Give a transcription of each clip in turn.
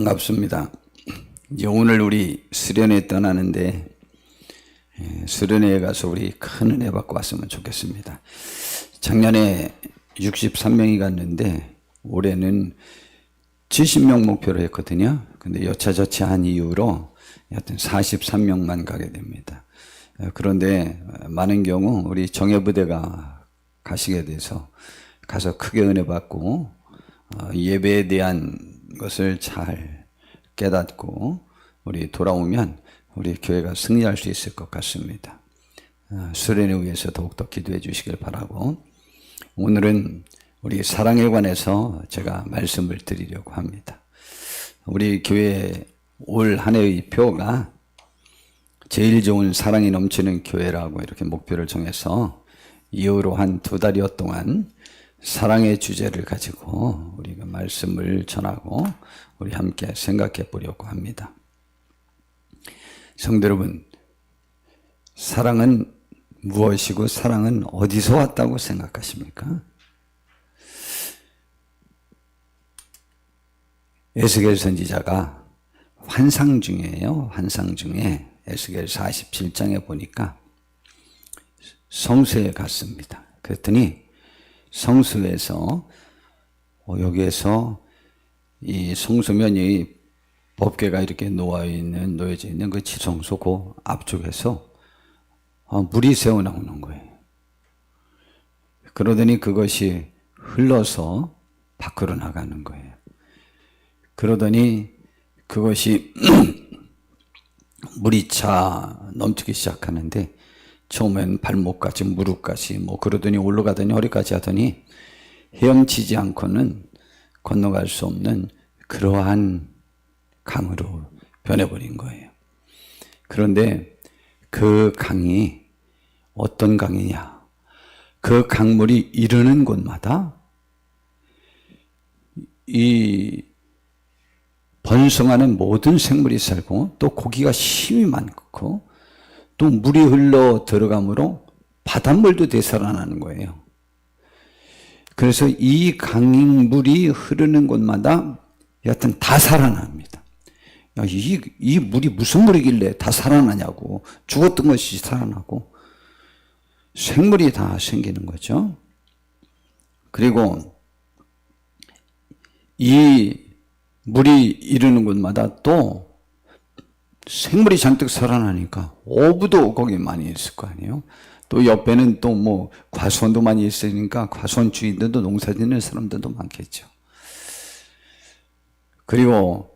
반갑습니다. 이제 오늘 우리 수련회 떠나는데 수련회에 가서 우리 큰 은혜 받고 왔으면 좋겠습니다. 작년에 63명이 갔는데 올해는 70명 목표로 했거든요. 근데 여차저차한 이유로 여하튼 43명만 가게 됩니다. 그런데 많은 경우 우리 정예부대가 가시게 돼서 가서 크게 은혜 받고 예배에 대한 것을 잘 깨닫고 우리 돌아오면 우리 교회가 승리할 수 있을 것 같습니다. 수련을 위해서 더욱더 기도해 주시길 바라고, 오늘은 우리 사랑에 관해서 제가 말씀을 드리려고 합니다. 우리 교회 올 한 해의 표가 제일 좋은 사랑이 넘치는 교회라고 이렇게 목표를 정해서 이후로 한 2달여 동안 사랑의 주제를 가지고 우리가 말씀을 전하고 우리 함께 생각해 보려고 합니다. 성도 여러분, 사랑은 무엇이고 사랑은 어디서 왔다고 생각하십니까? 에스겔 선지자가 환상 중이에요. 환상 중에 에스겔 47장에 보니까 성수에 갔습니다. 그랬더니 성수에서 여기에서 이 성수면이 법궤가 이렇게 놓여져 있는 그 지성소 그 앞쪽에서 물이 새어 나오는 거예요. 그러더니 그것이 흘러서 밖으로 나가는 거예요. 그러더니 그것이 물이 차 넘치기 시작하는데 처음엔 발목까지 무릎까지 그러더니 올라가더니 허리까지 하더니 헤엄치지 않고는 건너갈 수 없는 그러한 강으로 변해버린 거예요. 그런데 그 강이 어떤 강이냐? 그 강물이 이르는 곳마다 이 번성하는 모든 생물이 살고 또 고기가 힘이 많고 또 물이 흘러 들어가므로 바닷물도 되살아나는 거예요. 그래서 이 강물이 흐르는 곳마다 여하튼 다 살아납니다. 이 물이 무슨 물이길래 다 살아나냐고, 죽었던 것이 살아나고 생물이 다 생기는 거죠. 그리고 이 물이 이르는 곳마다 또 생물이 잔뜩 살아나니까 어부도 거기 많이 있을 거 아니에요. 또 옆에는 또 과수원도 많이 있으니까 과수원 주인들도 농사 짓는 사람들도 많겠죠. 그리고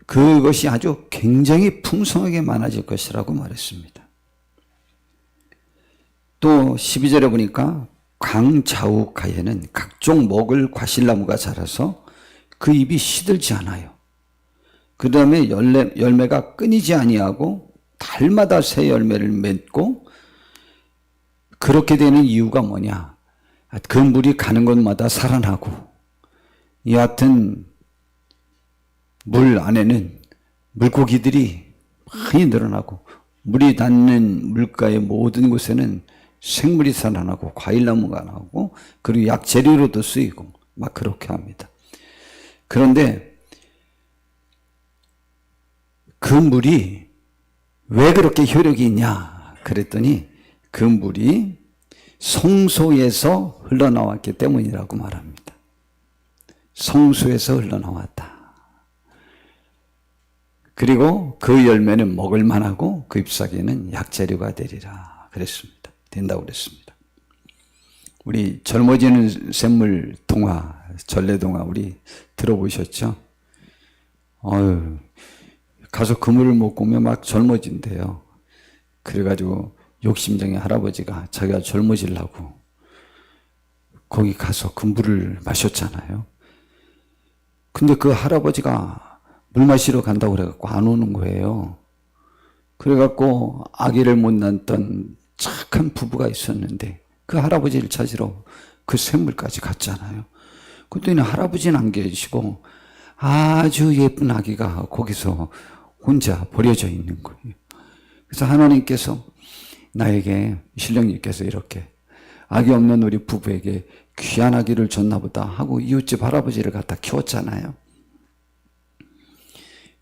그것이 아주 굉장히 풍성하게 많아질 것이라고 말했습니다. 또 12절에 보니까 강 좌우가에는 각종 먹을 과실나무가 자라서 그 잎이 시들지 않아요. 그 다음에 열매가 끊이지 아니하고 달마다 새 열매를 맺고, 그렇게 되는 이유가 뭐냐? 그 물이 가는 곳마다 살아나고, 여하튼 물 안에는 물고기들이 많이 늘어나고, 물이 닿는 물가의 모든 곳에는 생물이 살아나고 과일나무가 나오고, 그리고 약재료로도 쓰이고 막 그렇게 합니다. 그런데 그 물이 왜 그렇게 효력이 있냐 그랬더니 그 물이 성소에서 흘러나왔기 때문이라고 말합니다. 성소에서 흘러나왔다. 그리고 그 열매는 먹을 만하고 그 잎사귀는 약재료가 되리라 그랬습니다. 된다고 그랬습니다. 우리 젊어지는 샘물 동화, 전래동화 우리 들어보셨죠? 가서 그물을 먹고 오면 막 젊어진대요. 그래가지고 욕심쟁이 할아버지가 자기가 젊어지려고 거기 가서 그 물을 마셨잖아요. 근데 그 할아버지가 물 마시러 간다고 그래갖고 안 오는 거예요. 그래갖고 아기를 못 낳았던 착한 부부가 있었는데 그 할아버지를 찾으러 그 샘물까지 갔잖아요. 그랬더니 할아버지는 안 계시고 아주 예쁜 아기가 거기서 혼자 버려져 있는 거예요. 그래서 하나님께서 나에게, 신령님께서 이렇게 아기 없는 우리 부부에게 귀한 아기를 줬나 보다 하고 이웃집 할아버지를 갖다 키웠잖아요.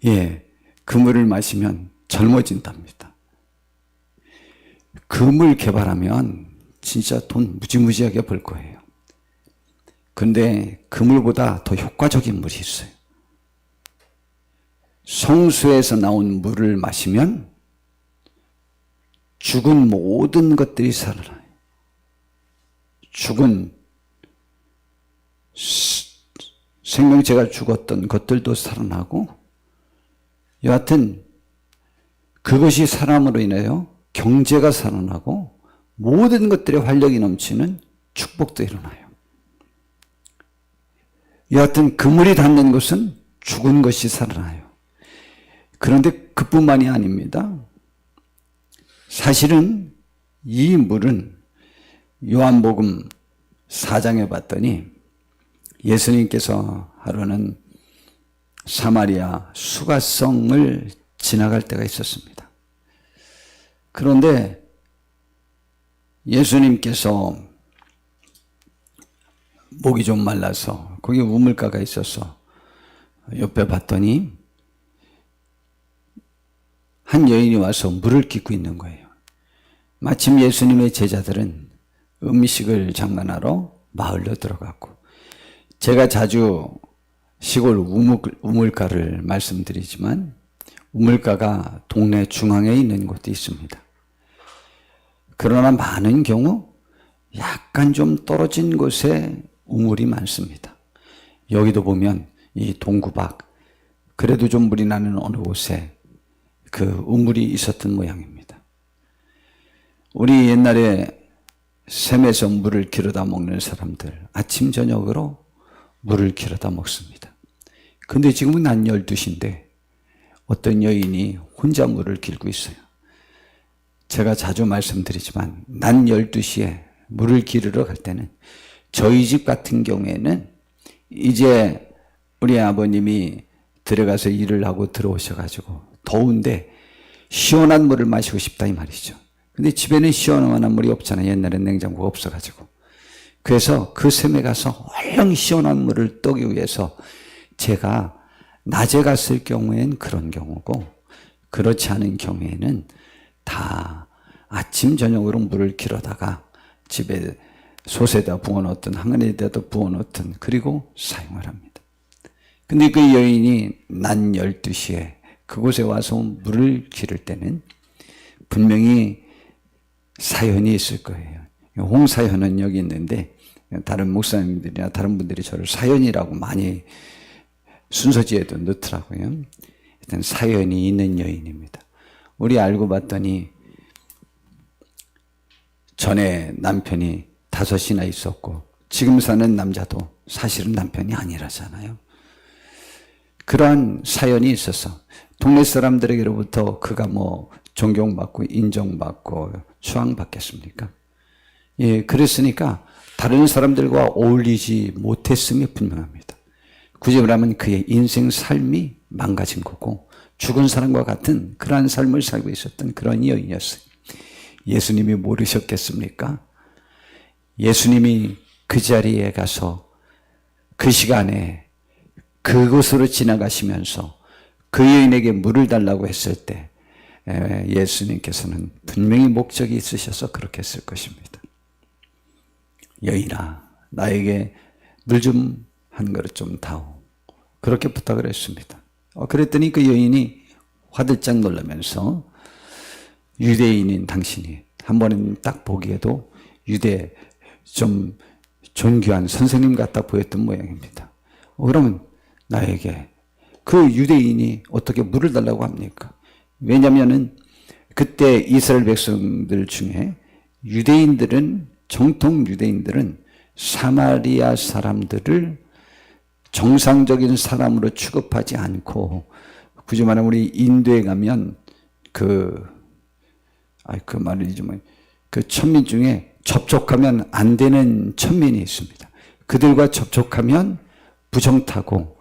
예, 그 물을 마시면 젊어진답니다. 그 물 개발하면 진짜 돈 무지무지하게 벌 거예요. 그런데 그 물보다 더 효과적인 물이 있어요. 성수에서 나온 물을 마시면 죽은 모든 것들이 살아나요. 죽은 생명체가 죽었던 것들도 살아나고, 여하튼 그것이 살아남으로 인하여 경제가 살아나고 모든 것들의 활력이 넘치는 축복도 일어나요. 여하튼 그물이 닿는 것은 죽은 것이 살아나요. 그런데 그뿐만이 아닙니다. 사실은 이 물은 요한복음 4장에 봤더니 예수님께서 하루는 사마리아 수가성을 지나갈 때가 있었습니다. 그런데 예수님께서 목이 좀 말라서 거기 우물가가 있어서 옆에 봤더니 한 여인이 와서 물을 깃고 있는 거예요. 마침 예수님의 제자들은 음식을 장만하러 마을로 들어갔고, 제가 자주 시골 우물가를 말씀드리지만 우물가가 동네 중앙에 있는 곳도 있습니다. 그러나 많은 경우 약간 좀 떨어진 곳에 우물이 많습니다. 여기도 보면 이 동구박, 그래도 좀 물이 나는 어느 곳에 그 우물이 있었던 모양입니다. 우리 옛날에 샘에서 물을 길어다 먹는 사람들, 아침 저녁으로 물을 길어다 먹습니다. 근데 지금은 낮 12시인데 어떤 여인이 혼자 물을 길고 있어요. 제가 자주 말씀드리지만 낮 12시에 물을 기르러 갈 때는, 저희 집 같은 경우에는 이제 우리 아버님이 들어가서 일을 하고 들어오셔가지고 더운데 시원한 물을 마시고 싶다 이 말이죠. 근데 집에는 시원한 물이 없잖아요. 옛날엔 냉장고가 없어가지고. 그래서 그 샘에 가서 얼른 시원한 물을 떠기 위해서 제가 낮에 갔을 경우엔 그런 경우고, 그렇지 않은 경우에는 다 아침 저녁으로 물을 길어다가 집에 솥에다 부어놓든 항아리에다 부어놓든 그리고 사용을 합니다. 근데 그 여인이 낮 12시에 그곳에 와서 물을 기를 때는 분명히 사연이 있을 거예요. 홍사연은 여기 있는데 다른 목사님들이나 다른 분들이 저를 사연이라고 많이 순서지에도 넣더라고요. 일단 사연이 있는 여인입니다. 우리 알고 봤더니 전에 남편이 5이나 있었고 지금 사는 남자도 사실은 남편이 아니라잖아요. 그러한 사연이 있어서 동네 사람들에게로부터 그가 뭐 존경받고 인정받고 추앙받겠습니까? 예, 그랬으니까 다른 사람들과 어울리지 못했음이 분명합니다. 굳이 말하면 그의 인생 삶이 망가진 거고 죽은 사람과 같은 그러한 삶을 살고 있었던 그런 여인이었어요. 예수님이 모르셨겠습니까? 예수님이 그 자리에 가서 그 시간에 그곳으로 지나가시면서 그 여인에게 물을 달라고 했을 때 예수님께서는 분명히 목적이 있으셔서 그렇게 했을 것입니다. 여인아, 나에게 물 좀 한 그릇 좀 다오. 그렇게 부탁을 했습니다. 그랬더니 그 여인이 화들짝 놀라면서 유대인인 당신이, 한 번은 딱 보기에도 유대 좀 존귀한 선생님 같아 보였던 모양입니다. 그러면 나에게 그 유대인이 어떻게 물을 달라고 합니까? 왜냐하면 그때 이스라엘 백성들 중에 유대인들은, 정통 유대인들은 사마리아 사람들을 정상적인 사람으로 취급하지 않고, 굳이 말하면 우리 인도에 가면 그 말이지만 그 천민 중에 접촉하면 안 되는 천민이 있습니다. 그들과 접촉하면 부정타고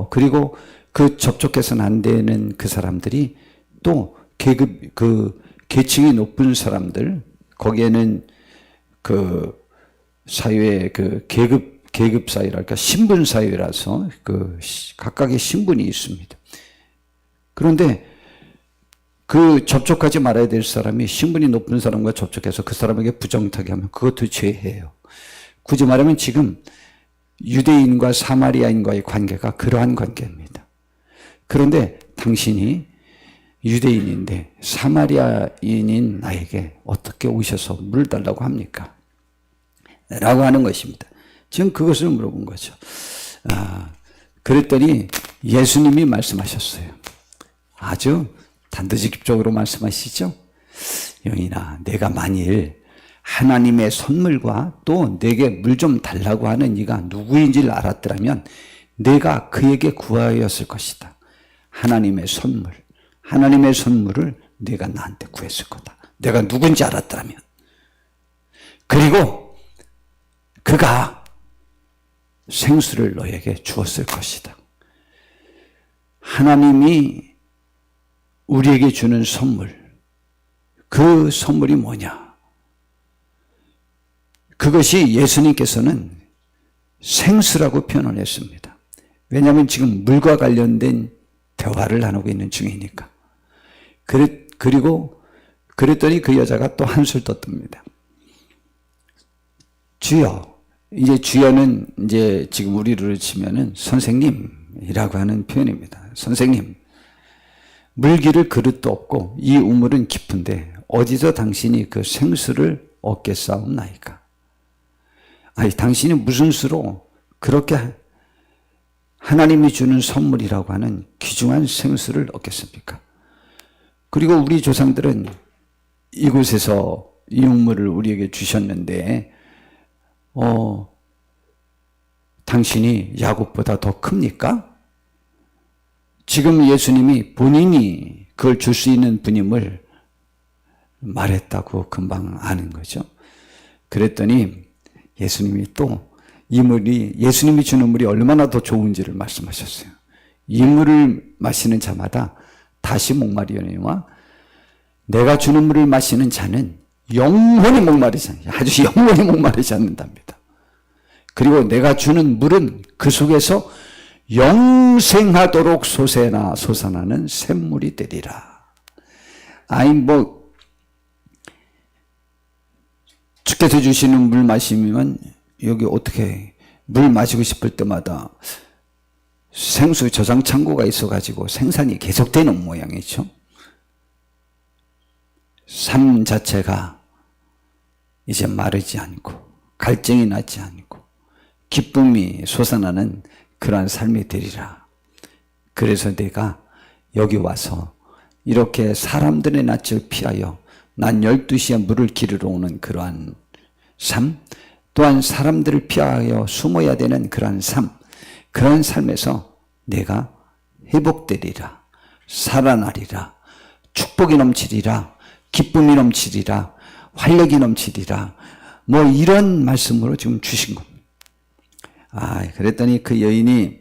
그리고 그 접촉해서는 안 되는 그 사람들이 또 계층이 높은 사람들, 거기에는 그 사회의 그 계급 사회랄까, 신분 사회라서 그 각각의 신분이 있습니다. 그런데 그 접촉하지 말아야 될 사람이 신분이 높은 사람과 접촉해서 그 사람에게 부정타게 하면 그것도 죄예요. 굳이 말하면 지금 유대인과 사마리아인과의 관계가 그러한 관계입니다. 그런데 당신이 유대인인데 사마리아인인 나에게 어떻게 오셔서 물 달라고 합니까? 라고 하는 것입니다. 지금 그것을 물어본 거죠. 그랬더니 예수님이 말씀하셨어요. 아주 단도직입적으로 말씀하시죠. 영인아, 내가 만일 하나님의 선물과 또 내게 물 좀 달라고 하는 이가 누구인지를 알았더라면 내가 그에게 구하였을 것이다. 하나님의 선물을 내가 나한테 구했을 거다. 내가 누군지 알았더라면. 그리고 그가 생수를 너에게 주었을 것이다. 하나님이 우리에게 주는 선물, 그 선물이 뭐냐? 그것이 예수님께서는 생수라고 표현을 했습니다. 왜냐하면 지금 물과 관련된 대화를 나누고 있는 중이니까. 그리고 그랬더니 그 여자가 또 한술 더 뜹니다. 주여. 이제 주여는 이제 지금 우리로 치면은 선생님이라고 하는 표현입니다. 선생님. 물기를 그릇도 없고 이 우물은 깊은데 어디서 당신이 그 생수를 얻겠사옵나이까? 아니, 당신이 무슨 수로 그렇게 하나님이 주는 선물이라고 하는 귀중한 생수를 얻겠습니까? 그리고 우리 조상들은 이곳에서 이 우물을 우리에게 주셨는데 당신이 야곱보다 더 큽니까? 지금 예수님이 본인이 그걸 줄 수 있는 분임을 말했다고 금방 아는 거죠. 그랬더니 예수님이 또 이 물이, 예수님이 주는 물이 얼마나 더 좋은지를 말씀하셨어요. 이 물을 마시는 자마다 다시 목마르려니와 내가 주는 물을 마시는 자는 영원히 목마르지 않아요. 아주 영원히 목마르지 않는답니다. 그리고 내가 주는 물은 그 속에서 영생하도록 솟아나는 샘물이 되리라. 아니 주께서 주시는 물 마시면 여기 어떻게 물 마시고 싶을 때마다 생수 저장 창고가 있어가지고 생산이 계속되는 모양이죠. 삶 자체가 이제 마르지 않고 갈증이 나지 않고 기쁨이 솟아나는 그러한 삶이 되리라. 그래서 내가 여기 와서 이렇게 사람들의 낯을 피하여 난 12시에 물을 기르러 오는 그러한 삶, 또한 사람들을 피하여 숨어야 되는 그러한 삶, 그런 삶에서 내가 회복되리라, 살아나리라, 축복이 넘치리라, 기쁨이 넘치리라, 활력이 넘치리라, 뭐 이런 말씀으로 지금 주신 겁니다. 그랬더니 그 여인이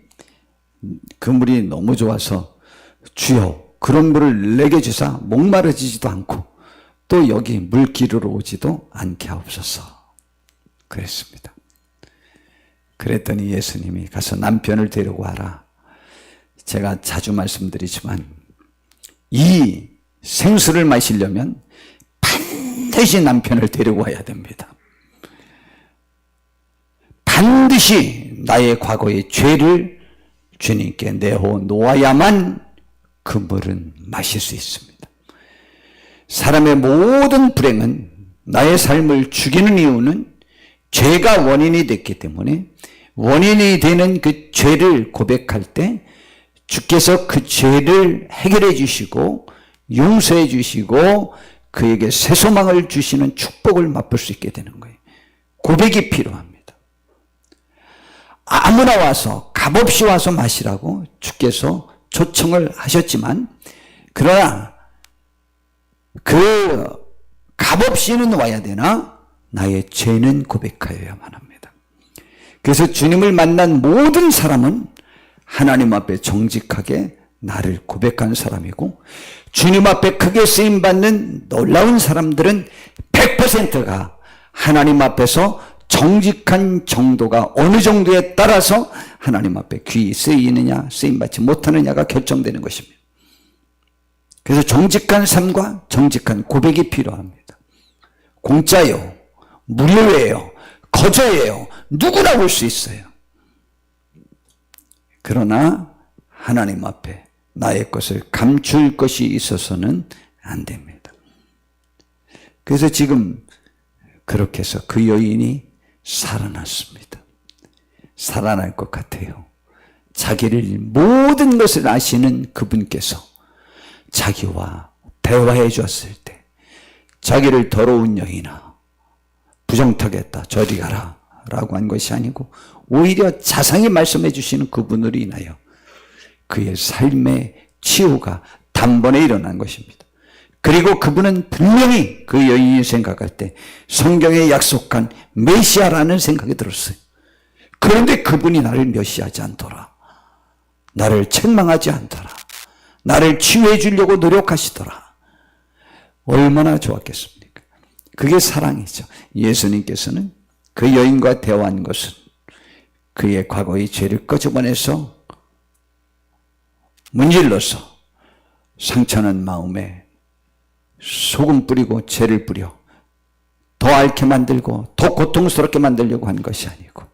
그 물이 너무 좋아서 주여 그런 물을 내게 주사 목마르지도 않고 또 여기 물 기르러 오지도 않게 하옵소서 그랬습니다. 그랬더니 예수님이 가서 남편을 데리고 와라. 제가 자주 말씀드리지만 이 생수를 마시려면 반드시 남편을 데리고 와야 됩니다. 반드시 나의 과거의 죄를 주님께 내어 놓아야만 그 물은 마실 수 있습니다. 사람의 모든 불행은 나의 삶을 죽이는 이유는 죄가 원인이 됐기 때문에 원인이 되는 그 죄를 고백할 때 주께서 그 죄를 해결해 주시고 용서해 주시고 그에게 새 소망을 주시는 축복을 맛볼 수 있게 되는 거예요. 고백이 필요합니다. 아무나 와서 값없이 와서 마시라고 주께서 초청을 하셨지만 그러나 그 값없이는 와야 되나 나의 죄는 고백하여야만 합니다. 그래서 주님을 만난 모든 사람은 하나님 앞에 정직하게 나를 고백한 사람이고 주님 앞에 크게 쓰임받는 놀라운 사람들은 100%가 하나님 앞에서 정직한 정도가 어느 정도에 따라서 하나님 앞에 귀히 쓰이느냐 쓰임받지 못하느냐가 결정되는 것입니다. 그래서 정직한 삶과 정직한 고백이 필요합니다. 공짜요, 무료예요, 거저예요. 누구나 볼 수 있어요. 그러나 하나님 앞에 나의 것을 감출 것이 있어서는 안 됩니다. 그래서 지금 그렇게 해서 그 여인이 살아났습니다. 살아날 것 같아요. 자기를 모든 것을 아시는 그분께서 자기와 대화해 주었을 때 자기를 더러운 여인아 부정타겠다 저리 가라 라고 한 것이 아니고 오히려 자상히 말씀해 주시는 그분으로 인하여 그의 삶의 치유가 단번에 일어난 것입니다. 그리고 그분은 분명히 그 여인이 생각할 때 성경에 약속한 메시아라는 생각이 들었어요. 그런데 그분이 나를 멸시하지 않더라. 나를 책망하지 않더라. 나를 치유해 주려고 노력하시더라. 얼마나 좋았겠습니까? 그게 사랑이죠. 예수님께서는 그 여인과 대화한 것은 그의 과거의 죄를 끄집어내서 문질러서 상처난 마음에 소금 뿌리고 죄를 뿌려 더 앓게 만들고 더 고통스럽게 만들려고 한 것이 아니고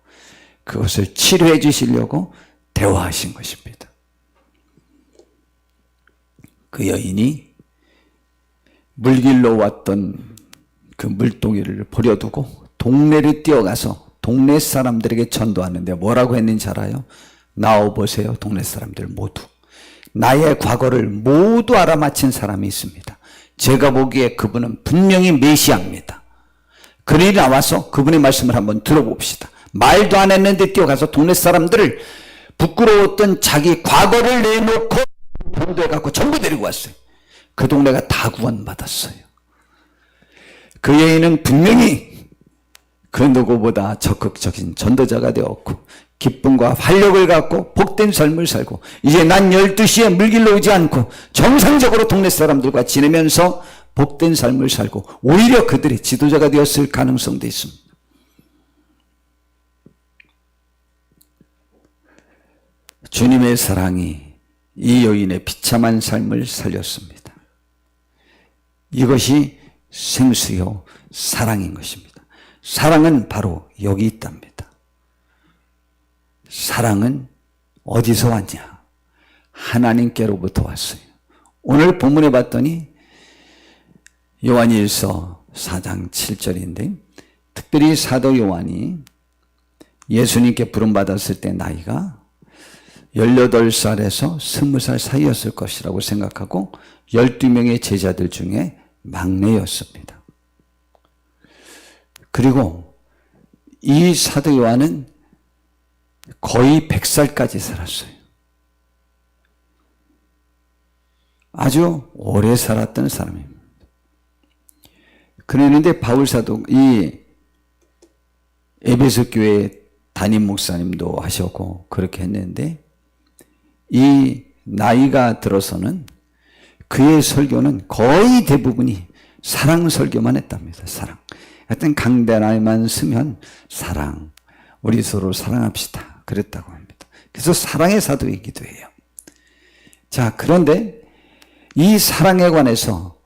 그것을 치료해 주시려고 대화하신 것입니다. 그 여인이 물길로 왔던 그 물동이를 버려두고 동네를 뛰어가서 동네 사람들에게 전도하는데 뭐라고 했는지 알아요? 나와보세요. 동네 사람들 모두. 나의 과거를 모두 알아맞힌 사람이 있습니다. 제가 보기에 그분은 분명히 메시아입니다. 그들이 나와서 그분의 말씀을 한번 들어봅시다. 말도 안 했는데 뛰어가서 동네 사람들을 부끄러웠던 자기 과거를 내놓고 전도해갖고 전부 데리고 왔어요. 그 동네가 다 구원받았어요. 그 여인은 분명히 그 누구보다 적극적인 전도자가 되었고 기쁨과 활력을 갖고 복된 삶을 살고 이제 난 12시에 물길로 오지 않고 정상적으로 동네 사람들과 지내면서 복된 삶을 살고 오히려 그들의 지도자가 되었을 가능성도 있습니다. 주님의 사랑이 이 여인의 비참한 삶을 살렸습니다. 이것이 생수요 사랑인 것입니다. 사랑은 바로 여기 있답니다. 사랑은 어디서 왔냐? 하나님께로부터 왔어요. 오늘 본문에 봤더니 요한일서 4장 7절인데 특별히 사도 요한이 예수님께 부름받았을 때 나이가 18살에서 20살 사이였을 것이라고 생각하고 12명의 제자들 중에 막내였습니다. 그리고 이 사도 요한은 거의 100살까지 살았어요. 아주 오래 살았던 사람입니다. 그랬는데 바울사도 이 에베소 교회 담임 목사님도 하셨고 그렇게 했는데 이 나이가 들어서는 그의 설교는 거의 대부분이 사랑 설교만 했답니다. 사랑. 하여튼 강단에만 쓰면 사랑, 우리 서로 사랑합시다. 그랬다고 합니다. 그래서 사랑의 사도이기도 해요. 자, 그런데 이 사랑에 관해서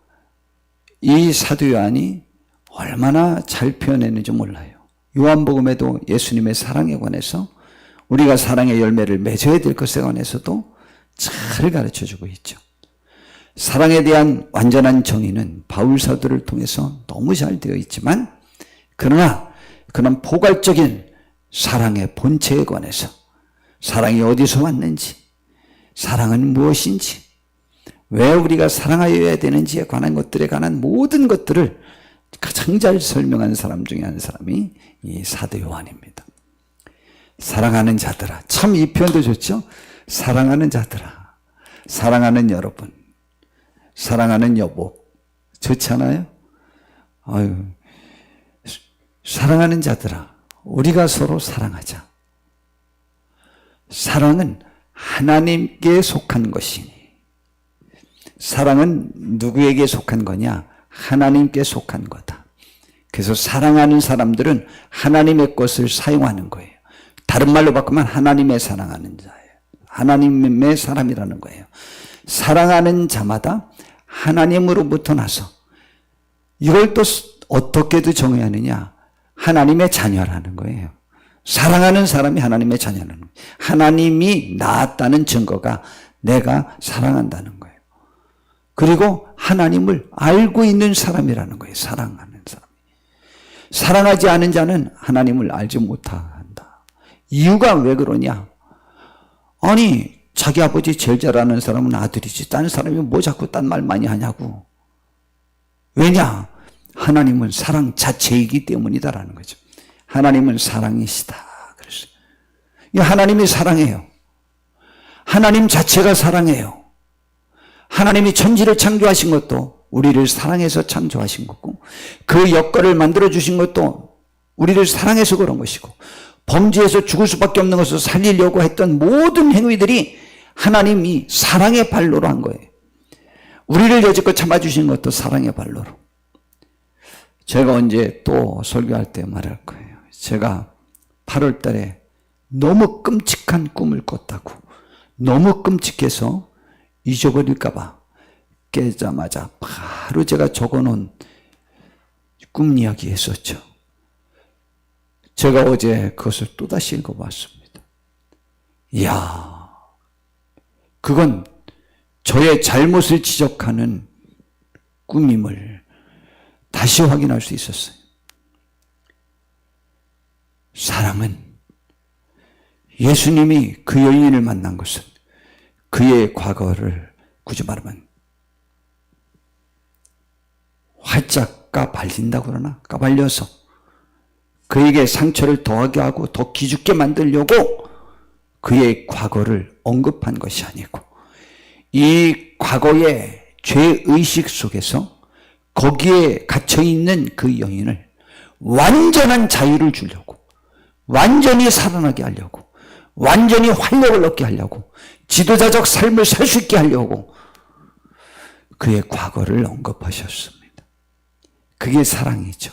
이 사도 요한이 얼마나 잘 표현했는지 몰라요. 요한복음에도 예수님의 사랑에 관해서 우리가 사랑의 열매를 맺어야 될 것에 관해서도 잘 가르쳐주고 있죠. 사랑에 대한 완전한 정의는 바울 사도를 통해서 너무 잘 되어 있지만 그러나 그런 포괄적인 사랑의 본체에 관해서 사랑이 어디서 왔는지 사랑은 무엇인지 왜 우리가 사랑하여야 되는지에 관한 것들에 관한 모든 것들을 가장 잘 설명한 사람 중에 한 사람이 이 사도 요한입니다. 사랑하는 자들아. 참 이 표현도 좋죠? 사랑하는 자들아. 사랑하는 여러분. 사랑하는 여보. 좋지 않아요? 아유. 사랑하는 자들아. 우리가 서로 사랑하자. 사랑은 하나님께 속한 것이니. 사랑은 누구에게 속한 거냐? 하나님께 속한 거다. 그래서 사랑하는 사람들은 하나님의 것을 사용하는 거예요. 다른 말로 바꾸면 하나님의 사랑하는 자예요. 하나님의 사람이라는 거예요. 사랑하는 자마다 하나님으로부터 나서 이걸 또 어떻게도 정해야 하느냐? 하나님의 자녀라는 거예요. 사랑하는 사람이 하나님의 자녀라는 거예요. 하나님이 낳았다는 증거가 내가 사랑한다는 거예요. 그리고 하나님을 알고 있는 사람이라는 거예요. 사랑하는 사람. 사랑하지 않은 자는 하나님을 알지 못한다. 이유가 왜 그러냐? 아니, 자기 아버지 제일 잘하는 사람은 아들이지 딴 사람이 뭐 자꾸 딴 말 많이 하냐고. 왜냐? 하나님은 사랑 자체이기 때문이다라는 거죠. 하나님은 사랑이시다. 그랬어요. 하나님이 사랑해요. 하나님 자체가 사랑해요. 하나님이 천지를 창조하신 것도 우리를 사랑해서 창조하신 거고, 그 여건을 만들어 주신 것도 우리를 사랑해서 그런 것이고, 범죄에서 죽을 수밖에 없는 것을 살리려고 했던 모든 행위들이 하나님이 사랑의 발로로 한 거예요. 우리를 여지껏 참아주신 것도 사랑의 발로로. 제가 언제 또 설교할 때 말할 거예요. 제가 8월 달에 너무 끔찍한 꿈을 꿨다고. 너무 끔찍해서 잊어버릴까 봐 깨자마자 바로 제가 적어놓은 꿈 이야기 했었죠. 제가 어제 그것을 또다시 읽어봤습니다. 이야, 그건 저의 잘못을 지적하는 꿈임을 다시 확인할 수 있었어요. 사랑은 예수님이 그 여인을 만난 것은 그의 과거를 굳이 말하면 활짝 까발린다고 그러나? 까발려서 그에게 상처를 더하게 하고 더 기죽게 만들려고 그의 과거를 언급한 것이 아니고, 이 과거의 죄의식 속에서 거기에 갇혀있는 그 여인을 완전한 자유를 주려고, 완전히 살아나게 하려고, 완전히 활력을 얻게 하려고, 지도자적 삶을 살 수 있게 하려고 그의 과거를 언급하셨습니다. 그게 사랑이죠.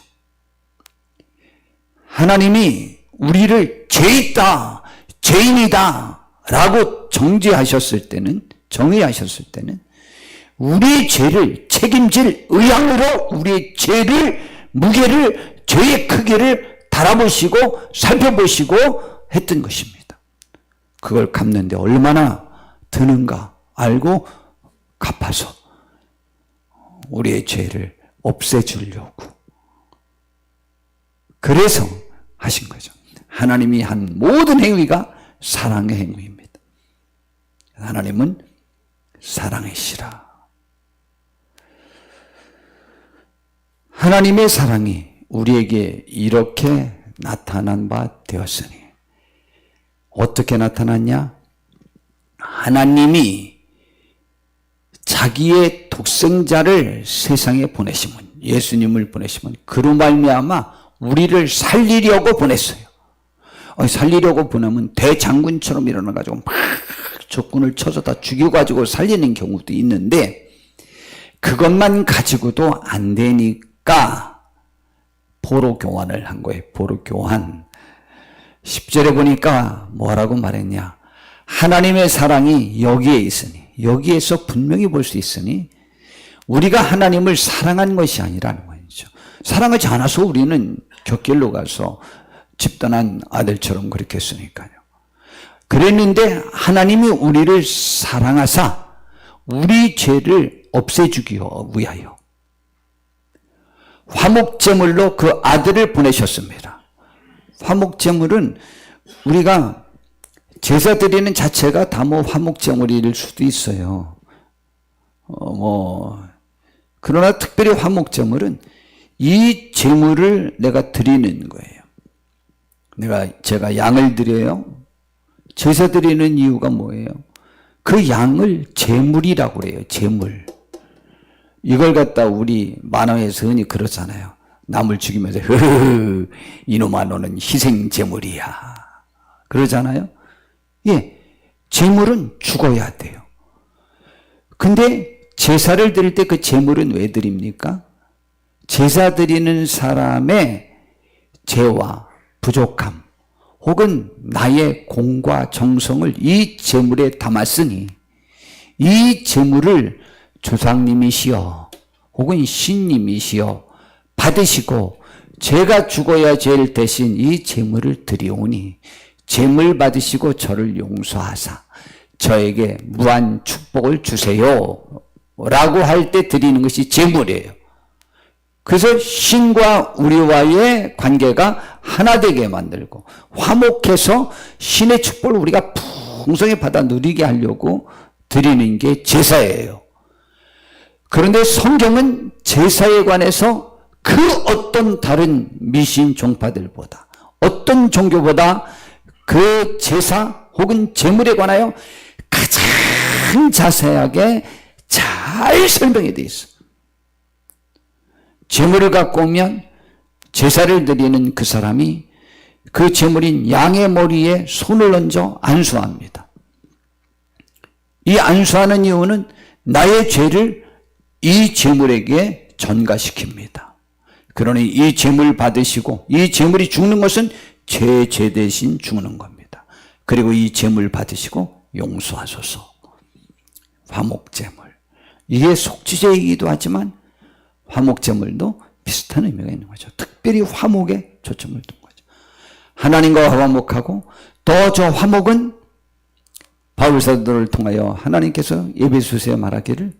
하나님이 우리를 죄있다, 죄인이다 라고 정의하셨을 때는 우리의 죄를 책임질 의향으로 우리의 죄를, 무게를, 죄의 크기를 달아보시고 살펴보시고 했던 것입니다. 그걸 갚는데 얼마나 드는가 알고 갚아서 우리의 죄를 없애주려고, 그래서 하신 거죠. 하나님이 한 모든 행위가 사랑의 행위입니다. 하나님은 사랑이시라. 하나님의 사랑이 우리에게 이렇게 나타난 바 되었으니, 어떻게 나타났냐? 하나님이 자기의 독생자를 세상에 보내시면, 예수님을 보내시면 그로 말미암아 우리를 살리려고 보냈어요. 살리려고 보내면 대장군처럼 일어나가지고 막 적군을 쳐서 다 죽여가지고 살리는 경우도 있는데, 그것만 가지고도 안 되니까 보로 교환을 한 거예요. 보로 교환. 10절에 보니까 뭐라고 말했냐? 하나님의 사랑이 여기에 있으니, 여기에서 분명히 볼 수 있으니 우리가 하나님을 사랑한 것이 아니라는 거죠. 사랑하지 않아서 우리는 곁길로 가서 집단한 아들처럼 그렇게 했으니까요. 그랬는데 하나님이 우리를 사랑하사 우리 죄를 없애주기 위하여 화목제물로 그 아들을 보내셨습니다. 화목제물은 우리가 제사 드리는 자체가 다 뭐 화목제물일 수도 있어요. 그러나 특별히 화목제물은 이 제물을 내가 드리는 거예요. 제가 양을 드려요. 제사 드리는 이유가 뭐예요? 그 양을 제물이라고 그래요. 제물. 이걸 갖다 우리 만화에서 흔히 그러잖아요. 남을 죽이면서 이놈아 너는 희생 제물이야 그러잖아요. 예, 제물은 죽어야 돼요. 근데 제사를 드릴 때 그 제물은 왜 드립니까? 제사 드리는 사람의 죄와 부족함 혹은 나의 공과 정성을 이 제물에 담았으니 이 제물을 조상님이시여 혹은 신님이시여 받으시고 제가 죽어야 제일 대신 이 제물을 드리오니 제물 받으시고 저를 용서하사 저에게 무한 축복을 주세요 라고 할 때 드리는 것이 제물이에요. 그래서 신과 우리와의 관계가 하나 되게 만들고 화목해서 신의 축복을 우리가 풍성히 받아 누리게 하려고 드리는 게 제사예요. 그런데 성경은 제사에 관해서 그 어떤 다른 미신 종파들보다 어떤 종교보다 그 제사 혹은 제물에 관하여 가장 자세하게 잘 설명이 되어 있어요. 제물을 갖고 오면 제사를 드리는 그 사람이 그 제물인 양의 머리에 손을 얹어 안수합니다. 이 안수하는 이유는 나의 죄를 이 제물에게 전가시킵니다. 그러니 이 제물 받으시고 이 제물이 죽는 것은 죄 대신 죽는 겁니다. 그리고 이 제물 받으시고 용서하소서. 화목제물. 이게 속죄제이기도 하지만 화목제물도 비슷한 의미가 있는 거죠. 특별히 화목에 초점을 둔 거죠. 하나님과 화목하고 또 저 화목은 바울사도를 통하여 하나님께서 에베소서에 말하기를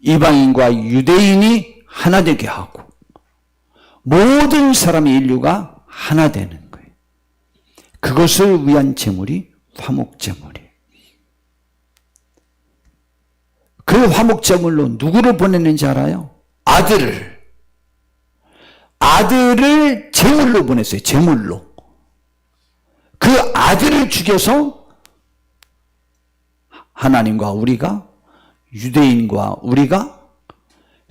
이방인과 유대인이 하나 되게 하고 모든 사람의 인류가 하나 되는 거예요. 그것을 위한 제물이 화목제물이에요. 그 화목제물로 누구를 보냈는지 알아요? 아들을 제물로 보냈어요. 제물로. 그 아들을 죽여서 하나님과 우리가 유대인과 우리가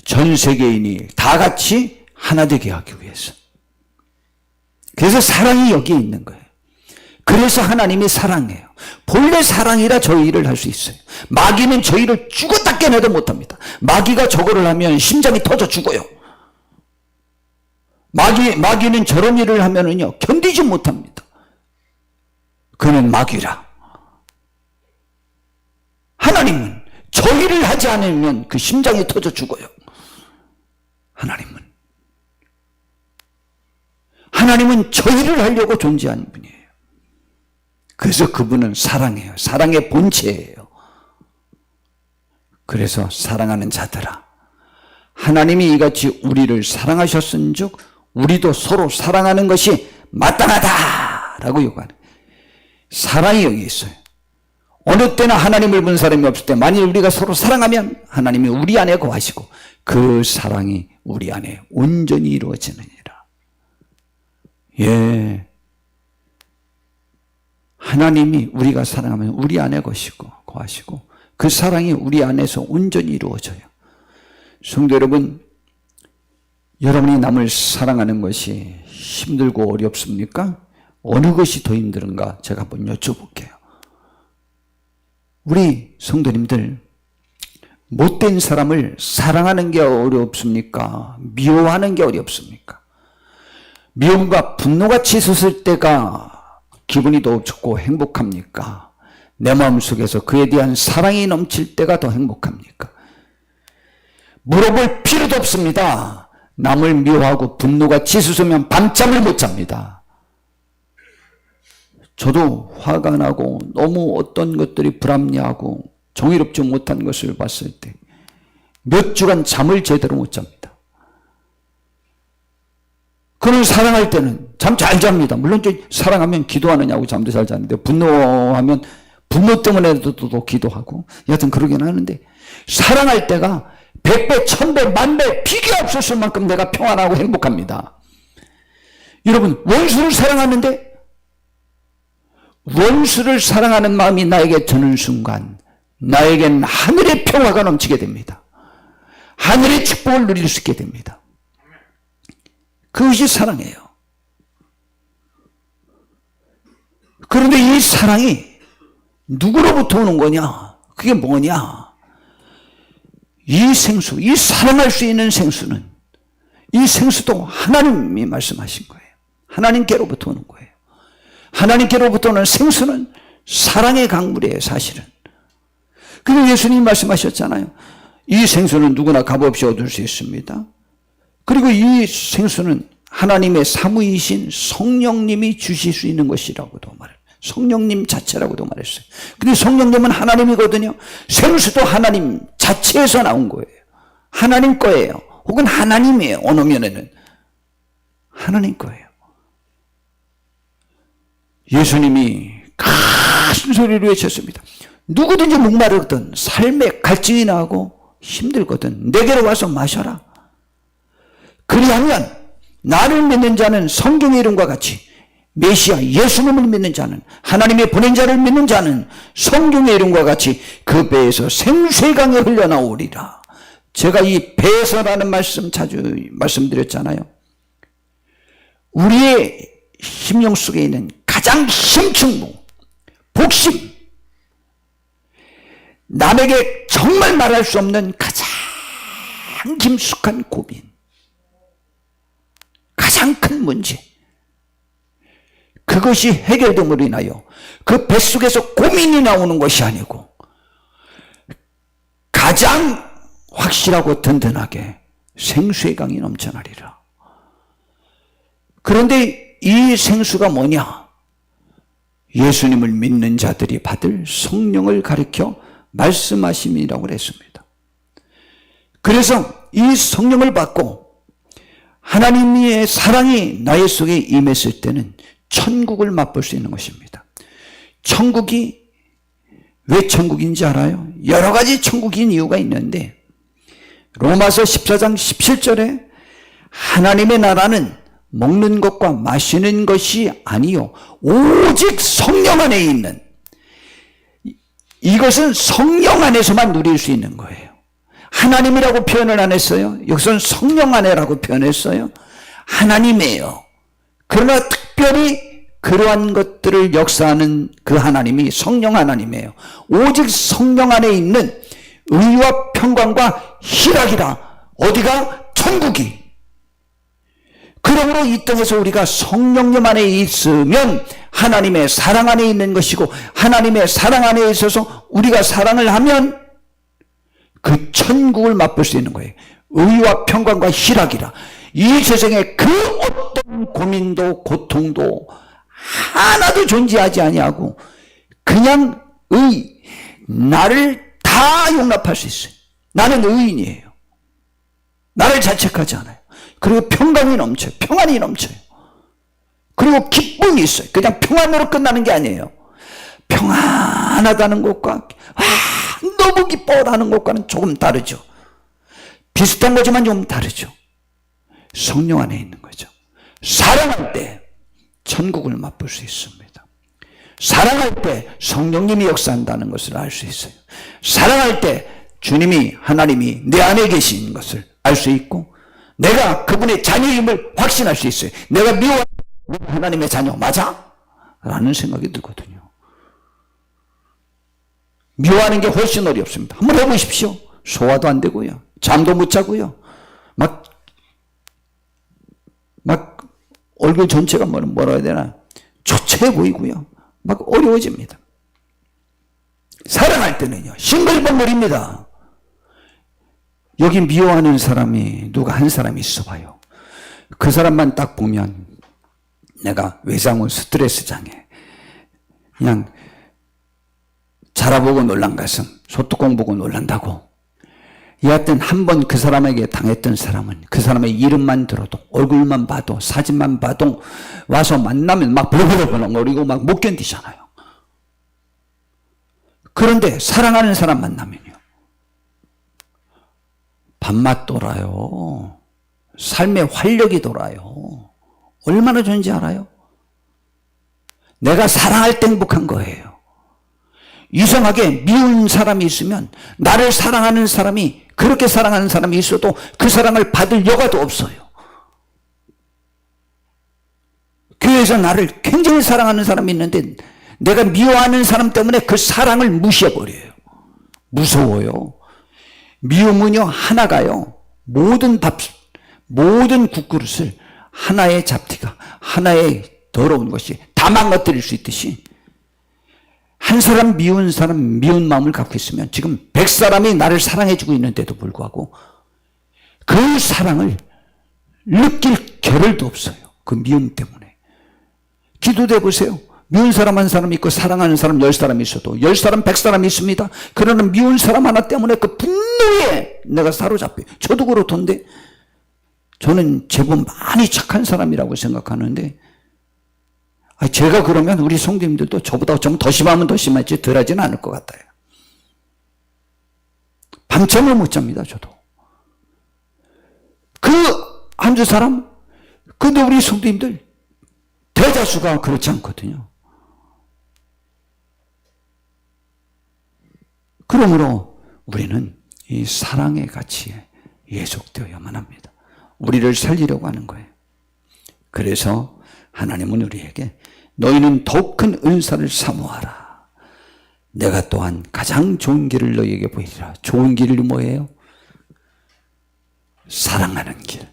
전 세계인이 다 같이 하나 되게 하기 위해서. 그래서 사랑이 여기에 있는 거예요. 그래서 하나님이 사랑해요. 본래 사랑이라 저 일을 할 수 있어요. 마귀는 저 일을 죽었다 깨내도 못합니다. 마귀가 저거를 하면 심장이 터져 죽어요. 마귀는 저런 일을 하면은요 견디지 못합니다. 그는 마귀라. 하나님은 저 일을 하지 않으면 그 심장이 터져 죽어요. 하나님은 저 일을 하려고 존재하는 분이에요. 그래서 그분은 사랑해요. 사랑의 본체예요. 그래서 사랑하는 자들아, 하나님이 이같이 우리를 사랑하셨은즉 우리도 서로 사랑하는 것이 마땅하다라고 요구하는 사랑이 여기 있어요. 어느 때나 하나님을 본 사람이 없을 때 만일 우리가 서로 사랑하면 하나님이 우리 안에 거하시고 그 사랑이 우리 안에 온전히 이루어지느니라. 예, 하나님이 우리가 사랑하면 우리 안에 거하시고 그 사랑이 우리 안에서 온전히 이루어져요. 성도 여러분, 여러분이 남을 사랑하는 것이 힘들고 어렵습니까? 어느 것이 더 힘든가 제가 한번 여쭤볼게요. 우리 성도님들, 못된 사람을 사랑하는 게 어렵습니까? 미워하는 게 어렵습니까? 미움과 분노가 치솟을 때가 기분이 더 좋고 행복합니까? 내 마음속에서 그에 대한 사랑이 넘칠 때가 더 행복합니까? 물어볼 필요도 없습니다. 남을 미워하고 분노가 치솟으면 밤잠을 못 잡니다. 저도 화가 나고 너무 어떤 것들이 불합리하고 정의롭지 못한 것을 봤을 때 몇 주간 잠을 제대로 못 잡니다. 그는 사랑할 때는 잠 잘 잡니다. 물론 사랑하면 기도하느냐고 잠도 잘 자는데 분노하면 분노 때문에도 또 기도하고 여하튼 그러긴 하는데 사랑할 때가 100배, 1000배, 10,000배 비교 없었을 만큼 내가 평안하고 행복합니다. 여러분, 원수를 사랑하는데 원수를 사랑하는 마음이 나에게 드는 순간 나에겐 하늘의 평화가 넘치게 됩니다. 하늘의 축복을 누릴 수 있게 됩니다. 그것이 사랑이에요. 그런데 이 사랑이 누구로부터 오는 거냐? 그게 뭐냐? 이 생수, 이 사랑할 수 있는 생수는 이 생수도 하나님이 말씀하신 거예요. 하나님께로부터 오는 거예요. 하나님께로부터 오는 생수는 사랑의 강물이에요, 사실은. 그리고 예수님이 말씀하셨잖아요. 이 생수는 누구나 값없이 얻을 수 있습니다. 그리고 이 생수는 하나님의 사무이신 성령님이 주실 수 있는 것이라고도 말해요. 성령님 자체라고도 말했어요. 근데 성령님은 하나님이거든요. 생수도 하나님 자체에서 나온 거예요. 하나님 거예요. 혹은 하나님이에요. 어느 면에는 하나님 거예요. 예수님이 큰 소리로 외쳤습니다. 누구든지 목마르거든 삶에 갈증이 나고 힘들거든 내게로 와서 마셔라. 그리하면 나를 믿는 자는 성경의 이름과 같이 메시아 예수님을 믿는 자는 하나님의 보낸 자를 믿는 자는 성경의 이름과 같이 그 배에서 생수의 강이 흘러나오리라. 제가 이 배에서라는 말씀 자주 말씀드렸잖아요. 우리의 심령 속에 있는 가장 심층부 복심, 남에게 정말 말할 수 없는 가장 깊숙한 고민, 가장 큰 문제, 그것이 해결됨으로 인하여 그 뱃속에서 고민이 나오는 것이 아니고 가장 확실하고 든든하게 생수의 강이 넘쳐나리라. 그런데 이 생수가 뭐냐? 예수님을 믿는 자들이 받을 성령을 가리켜 말씀하심이라고 했습니다. 그래서 이 성령을 받고 하나님의 사랑이 나의 속에 임했을 때는 천국을 맛볼 수 있는 것입니다. 천국이 왜 천국인지 알아요? 여러 가지 천국인 이유가 있는데 로마서 14장 17절에 하나님의 나라는 먹는 것과 마시는 것이 아니요 오직 성령 안에 있는, 이것은 성령 안에서만 누릴 수 있는 거예요. 하나님이라고 표현을 안 했어요. 여기서는 성령 안에라고 표현했어요. 하나님이에요. 그러나 특별히 그러한 것들을 역사하는 그 하나님이 성령 하나님이에요. 오직 성령 안에 있는 의와 평강과 희락이라. 어디가? 천국이. 그러므로 이 땅에서 우리가 성령님 안에 있으면 하나님의 사랑 안에 있는 것이고, 하나님의 사랑 안에 있어서 우리가 사랑을 하면 그 천국을 맛볼 수 있는 거예요. 의와 평강과 희락이라. 이 세상에 그 어떤 고민도 고통도 하나도 존재하지 아니하고 그냥 나를 다 용납할 수 있어요. 나는 의인이에요. 나를 자책하지 않아요. 그리고 평강이 넘쳐요. 평안이 넘쳐요. 그리고 기쁨이 있어요. 그냥 평안으로 끝나는 게 아니에요. 평안하다는 것과 너무 기뻐라는 것과는 조금 다르죠. 비슷한 거지만 좀 다르죠. 성령 안에 있는 거죠. 사랑할 때 천국을 맛볼 수 있습니다. 사랑할 때 성령님이 역사한다는 것을 알 수 있어요. 사랑할 때 주님이, 하나님이 내 안에 계신 것을 알 수 있고, 내가 그분의 자녀임을 확신할 수 있어요. 내가 미워하는 하나님의 자녀 맞아? 라는 생각이 들거든요. 미워하는 게 훨씬 어렵습니다. 한번 해보십시오. 소화도 안 되고요. 잠도 못 자고요. 막 얼굴 전체가 뭐라 해야 되나, 초췌해 보이고요. 막 어려워집니다. 사랑할 때는요, 싱글벙글입니다. 여기 미워하는 사람이 누가 한 사람이 있어봐요. 그 사람만 딱 보면 내가 외상후 스트레스 장애, 그냥 자라보고 놀란 가슴, 소뚜껑 보고 놀란다고. 여하튼 한번 그 사람에게 당했던 사람은 그 사람의 이름만 들어도, 얼굴만 봐도, 사진만 봐도 와서 만나면 막 버벅거리고 막 못 견디잖아요. 그런데 사랑하는 사람 만나면요, 밥맛 돌아요. 삶의 활력이 돌아요. 얼마나 좋은지 알아요? 내가 사랑할 때 행복한 거예요. 이상하게 미운 사람이 있으면 나를 사랑하는 사람이, 그렇게 사랑하는 사람이 있어도 그 사랑을 받을 여가도 없어요. 교회에서 나를 굉장히 사랑하는 사람이 있는데 내가 미워하는 사람 때문에 그 사랑을 무시해버려요. 무서워요. 미움은요, 하나가요, 모든 국그릇을 하나의 잡티가, 하나의 더러운 것이 다 망가뜨릴 수 있듯이, 한 사람 미운 사람 미운 마음을 갖고 있으면 지금 100사람이 나를 사랑해주고 있는데도 불구하고 그 사랑을 느낄 겨를도 없어요. 그 미움 때문에. 기도돼 보세요. 미운 사람 한 사람 있고 사랑하는 사람 10사람이 있어도 10사람 100사람이 있습니다. 그러나 미운 사람 하나 때문에 그 분노에 내가 사로잡혀요. 저도 그렇던데 저는 제법 많이 착한 사람이라고 생각하는데 제가 그러면 우리 성도님들도 저보다 좀 더 심하면 더 심할지 덜하지는 않을 것 같아요. 밤잠을 못 잡니다. 저도. 그 한두 사람 근데 우리 성도님들 대다수가 그렇지 않거든요. 그러므로 우리는 이 사랑의 가치에 예속되어야만 합니다. 우리를 살리려고 하는 거예요. 그래서 하나님은 우리에게 너희는 더욱 큰 은사를 사모하라. 내가 또한 가장 좋은 길을 너희에게 보이리라. 좋은 길이 뭐예요? 사랑하는 길.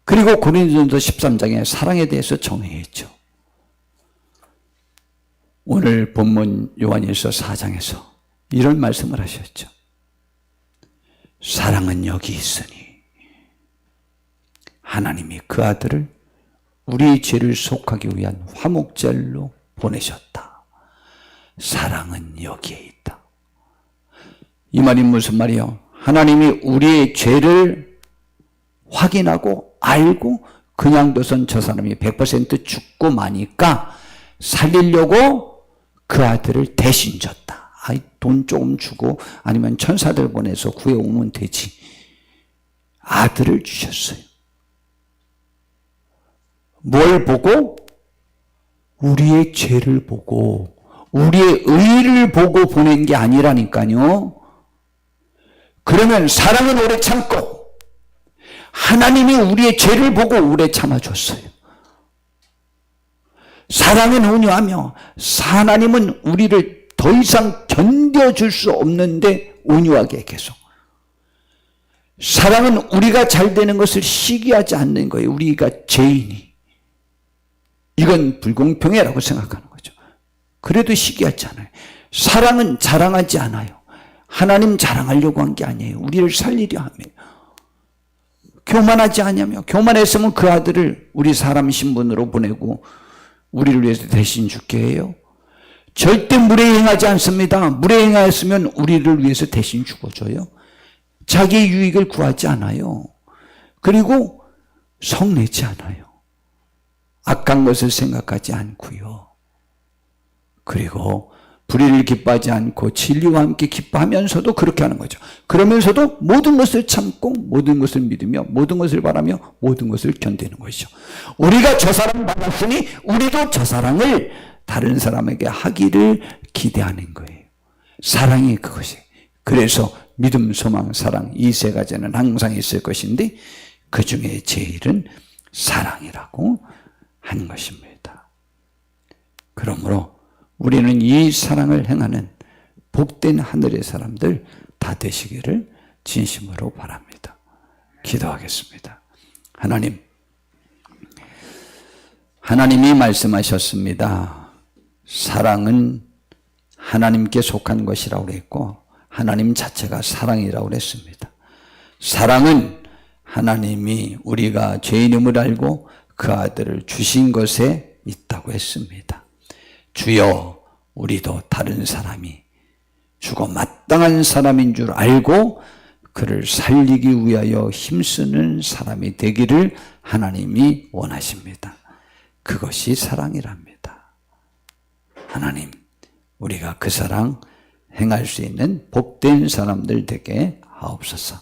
그리고 고린도전서 13장에 사랑에 대해서 정의했죠. 오늘 본문 요한일서 4장에서 이런 말씀을 하셨죠. 사랑은 여기 있으니 하나님이 그 아들을 우리의 죄를 속하기 위한 화목제물로 보내셨다. 사랑은 여기에 있다. 이 말이 무슨 말이요? 하나님이 우리의 죄를 확인하고 알고 그냥 둬선 저 사람이 100% 죽고 마니까 살리려고 그 아들을 대신 줬다. 돈 조금 주고 아니면 천사들 보내서 구해오면 되지. 아들을 주셨어요. 뭘 보고? 우리의 죄를 보고 우리의 의를 보고 보낸 게 아니라니까요. 그러면 사랑은 오래 참고 하나님이 우리의 죄를 보고 오래 참아줬어요. 사랑은 온유하며 하나님은 우리를 더 이상 견뎌줄 수 없는데 온유하게 계속. 사랑은 우리가 잘 되는 것을 시기하지 않는 거예요. 우리가 죄인이. 이건 불공평해라고 생각하는 거죠. 그래도 시기하지 않아요. 사랑은 자랑하지 않아요. 하나님 자랑하려고 한 게 아니에요. 우리를 살리려 하며. 교만하지 않냐며. 교만했으면 그 아들을 우리 사람 신분으로 보내고 우리를 위해서 대신 죽게 해요. 절대 무례행하지 않습니다. 무례행하였으면 우리를 위해서 대신 죽어줘요. 자기의 유익을 구하지 않아요. 그리고 성내지 않아요. 악한 것을 생각하지 않고요. 그리고 불의를 기뻐하지 않고 진리와 함께 기뻐하면서도 그렇게 하는 거죠. 그러면서도 모든 것을 참고 모든 것을 믿으며 모든 것을 바라며 모든 것을 견디는 것이죠. 우리가 저 사랑을 받았으니 우리도 저 사랑을 다른 사람에게 하기를 기대하는 거예요. 사랑이 그것이에요. 그래서 믿음, 소망, 사랑 이 세 가지는 항상 있을 것인데 그 중에 제일은 사랑이라고 하는 것입니다. 그러므로 우리는 이 사랑을 행하는 복된 하늘의 사람들 다 되시기를 진심으로 바랍니다. 기도하겠습니다. 하나님이 말씀하셨습니다. 사랑은 하나님께 속한 것이라고 했고 하나님 자체가 사랑이라고 했습니다. 사랑은 하나님이 우리가 죄인임을 알고 그 아들을 주신 것에 있다고 했습니다. 주여, 우리도 다른 사람이 죽어 마땅한 사람인 줄 알고 그를 살리기 위하여 힘쓰는 사람이 되기를 하나님이 원하십니다. 그것이 사랑이랍니다. 하나님, 우리가 그 사랑 행할 수 있는 복된 사람들 되게 하옵소서.